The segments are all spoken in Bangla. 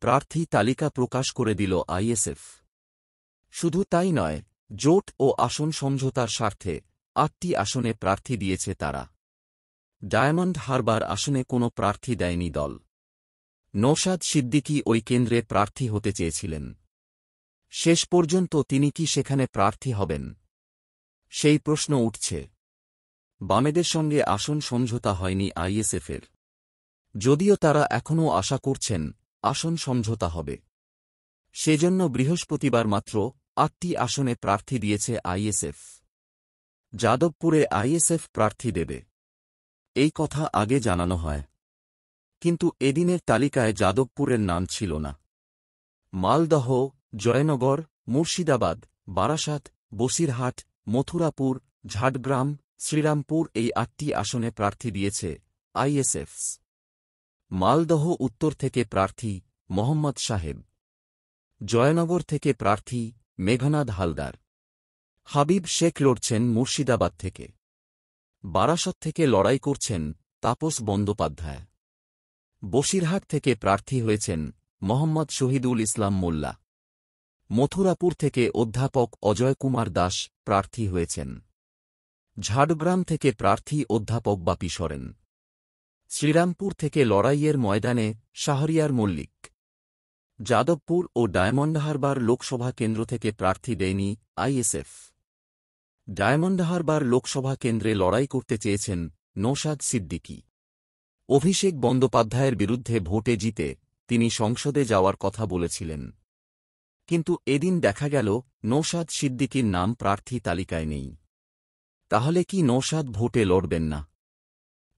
প্রার্থী তালিকা প্রকাশ করে দিল আইএসএফ। শুধু তাই নয়, জোট ও আসন সমঝোতার স্বার্থে ৮টি আসনে প্রার্থী দিয়েছে তারা। ডায়মন্ড হারবার আসনে কোনো প্রার্থী দেয়নি দল। নওশাদ সিদ্দিকী ওই কেন্দ্রে প্রার্থী হতে চেয়েছিলেন। শেষ পর্যন্ত তিনি কি সেখানে প্রার্থী হবেন, সেই প্রশ্ন উঠছে। বামেদের সঙ্গে আসন সমঝোতা হয়নি আইএসএফের, যদিও তারা এখনও আশা করছেন আসন সমঝোতা হবে। সেজন্য বৃহস্পতিবার মাত্র ৮টি আসনে প্রার্থী দিয়েছে আইএসএফ। যাদবপুরে আইএসএফ প্রার্থী দেবে, এই কথা আগে জানানো হয়, কিন্তু এদিনের তালিকায় যাদবপুরের নাম ছিল না। মালদহ, জয়নগর, মুর্শিদাবাদ, বারাসাত, বসিরহাট, মথুরাপুর, ঝাড়গ্রাম, শ্রীরামপুর এই ৮টি আসনে প্রার্থী দিয়েছে আইএসএফ। মালদহ উত্তর থেকে প্রার্থী মোহাম্মদ সাহেব, জয়নগর থেকে প্রার্থী মেঘনাদ হালদার, হাবিব শেখ লড়ছেন মুর্শিদাবাদ থেকে, বারাসত থেকে লড়াই করছেন তাপস বন্দ্যোপাধ্যায়, বসিরহাট থেকে প্রার্থী হয়েছেন মোহাম্মদ শহীদুল ইসলাম মোল্লা, মথুরাপুর থেকে অধ্যাপক অজয় কুমার দাস প্রার্থী হয়েছেন, ঝাড়গ্রাম থেকে প্রার্থী অধ্যাপক বাপি সরেন, শ্রীরামপুর থেকে লড়াইয়ের ময়দানে শাহরিয়ার মল্লিক। যাদবপুর ও ডায়মন্ড হারবার লোকসভা কেন্দ্র থেকে প্রার্থী দেয়নি আইএসএফ। ডায়মন্ড হারবার লোকসভা কেন্দ্রে লড়াই করতে চেয়েছেন নওশাদ সিদ্দিকী। অভিষেক বন্দ্যোপাধ্যায়ের বিরুদ্ধে ভোটে জিতে তিনি সংসদে যাওয়ার কথা বলেছিলেন, কিন্তু এদিন দেখা গেল নওশাদ সিদ্দিকীর নাম প্রার্থী তালিকায় নেই। তাহলে কি নওশাদ ভোটে লড়বেন না?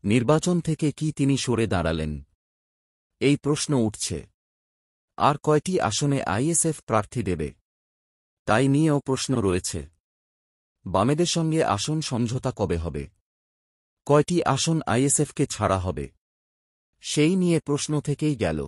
নির্বাচন থেকে কি তিনি সরে দাঁড়ালেন? এই প্রশ্ন উঠছে। আর কয়টি আসনে আইএসএফ প্রার্থী দেবে, তাই নিয়েও প্রশ্ন রয়েছে। বামেদের সঙ্গে আসন সমঝোতা কবে হবে? কয়টি আসন আইএসএফকে ছাড়া হবে, সেই নিয়ে প্রশ্ন থেকেই গেল।